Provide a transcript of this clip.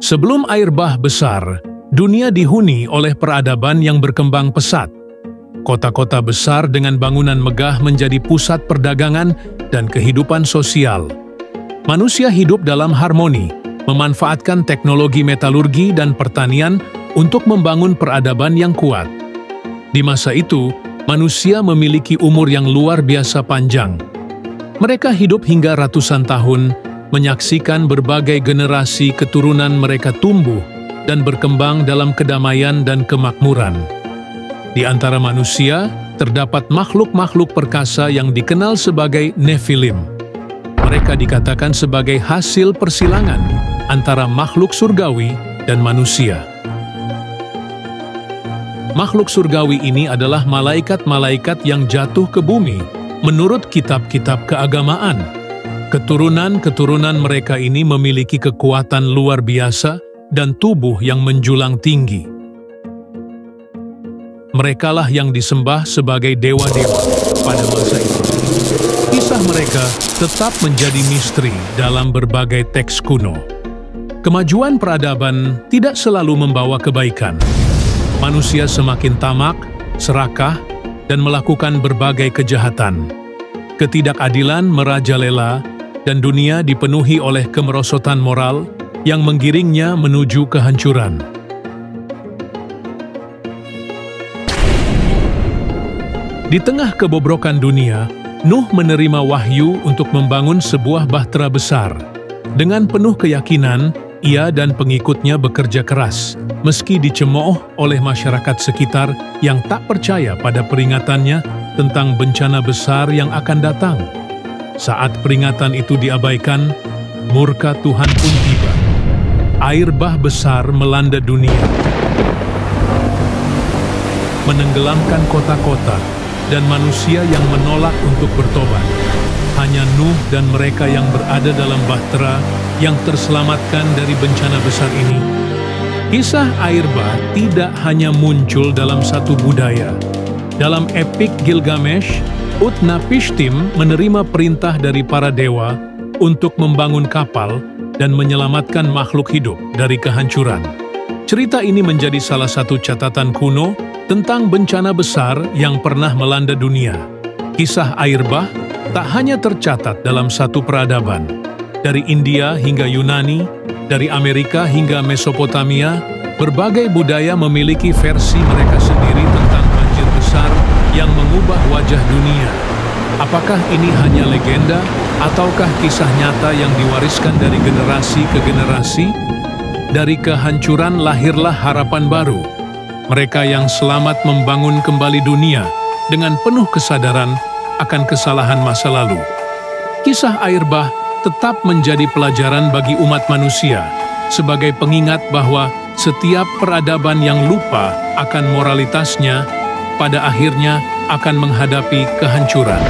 Sebelum air bah besar, dunia dihuni oleh peradaban yang berkembang pesat. Kota-kota besar dengan bangunan megah menjadi pusat perdagangan dan kehidupan sosial. Manusia hidup dalam harmoni, memanfaatkan teknologi metalurgi dan pertanian untuk membangun peradaban yang kuat. Di masa itu, manusia memiliki umur yang luar biasa panjang. Mereka hidup hingga ratusan tahun, menyaksikan berbagai generasi keturunan mereka tumbuh dan berkembang dalam kedamaian dan kemakmuran. Di antara manusia, terdapat makhluk-makhluk perkasa yang dikenal sebagai Nephilim. Mereka dikatakan sebagai hasil persilangan antara makhluk surgawi dan manusia. Makhluk surgawi ini adalah malaikat-malaikat yang jatuh ke bumi menurut kitab-kitab keagamaan. Keturunan-keturunan mereka ini memiliki kekuatan luar biasa dan tubuh yang menjulang tinggi. Merekalah yang disembah sebagai dewa-dewa pada masa itu. Kisah mereka tetap menjadi misteri dalam berbagai teks kuno. Kemajuan peradaban tidak selalu membawa kebaikan. Manusia semakin tamak, serakah, dan melakukan berbagai kejahatan. Ketidakadilan merajalela, dan dunia dipenuhi oleh kemerosotan moral yang menggiringnya menuju kehancuran. Di tengah kebobrokan dunia, Nuh menerima wahyu untuk membangun sebuah bahtera besar. Dengan penuh keyakinan, ia dan pengikutnya bekerja keras, meski dicemooh oleh masyarakat sekitar yang tak percaya pada peringatannya tentang bencana besar yang akan datang. Saat peringatan itu diabaikan, murka Tuhan pun tiba. Air bah besar melanda dunia, menenggelamkan kota-kota dan manusia yang menolak untuk bertobat. Hanya Nuh dan mereka yang berada dalam bahtera yang terselamatkan dari bencana besar ini. Kisah air bah tidak hanya muncul dalam satu budaya. Dalam epik Gilgamesh, Utnapishtim menerima perintah dari para dewa untuk membangun kapal dan menyelamatkan makhluk hidup dari kehancuran. Cerita ini menjadi salah satu catatan kuno tentang bencana besar yang pernah melanda dunia. Kisah air bah tak hanya tercatat dalam satu peradaban. Dari India hingga Yunani, dari Amerika hingga Mesopotamia, berbagai budaya memiliki versi mereka sendiri tentang banjir besar yang mengubah wajah dunia. Apakah ini hanya legenda ataukah kisah nyata yang diwariskan dari generasi ke generasi? Dari kehancuran lahirlah harapan baru. Mereka yang selamat membangun kembali dunia dengan penuh kesadaran akan kesalahan masa lalu. Kisah air bah tetap menjadi pelajaran bagi umat manusia, sebagai pengingat bahwa setiap peradaban yang lupa akan moralitasnya pada akhirnya akan menghadapi kehancuran.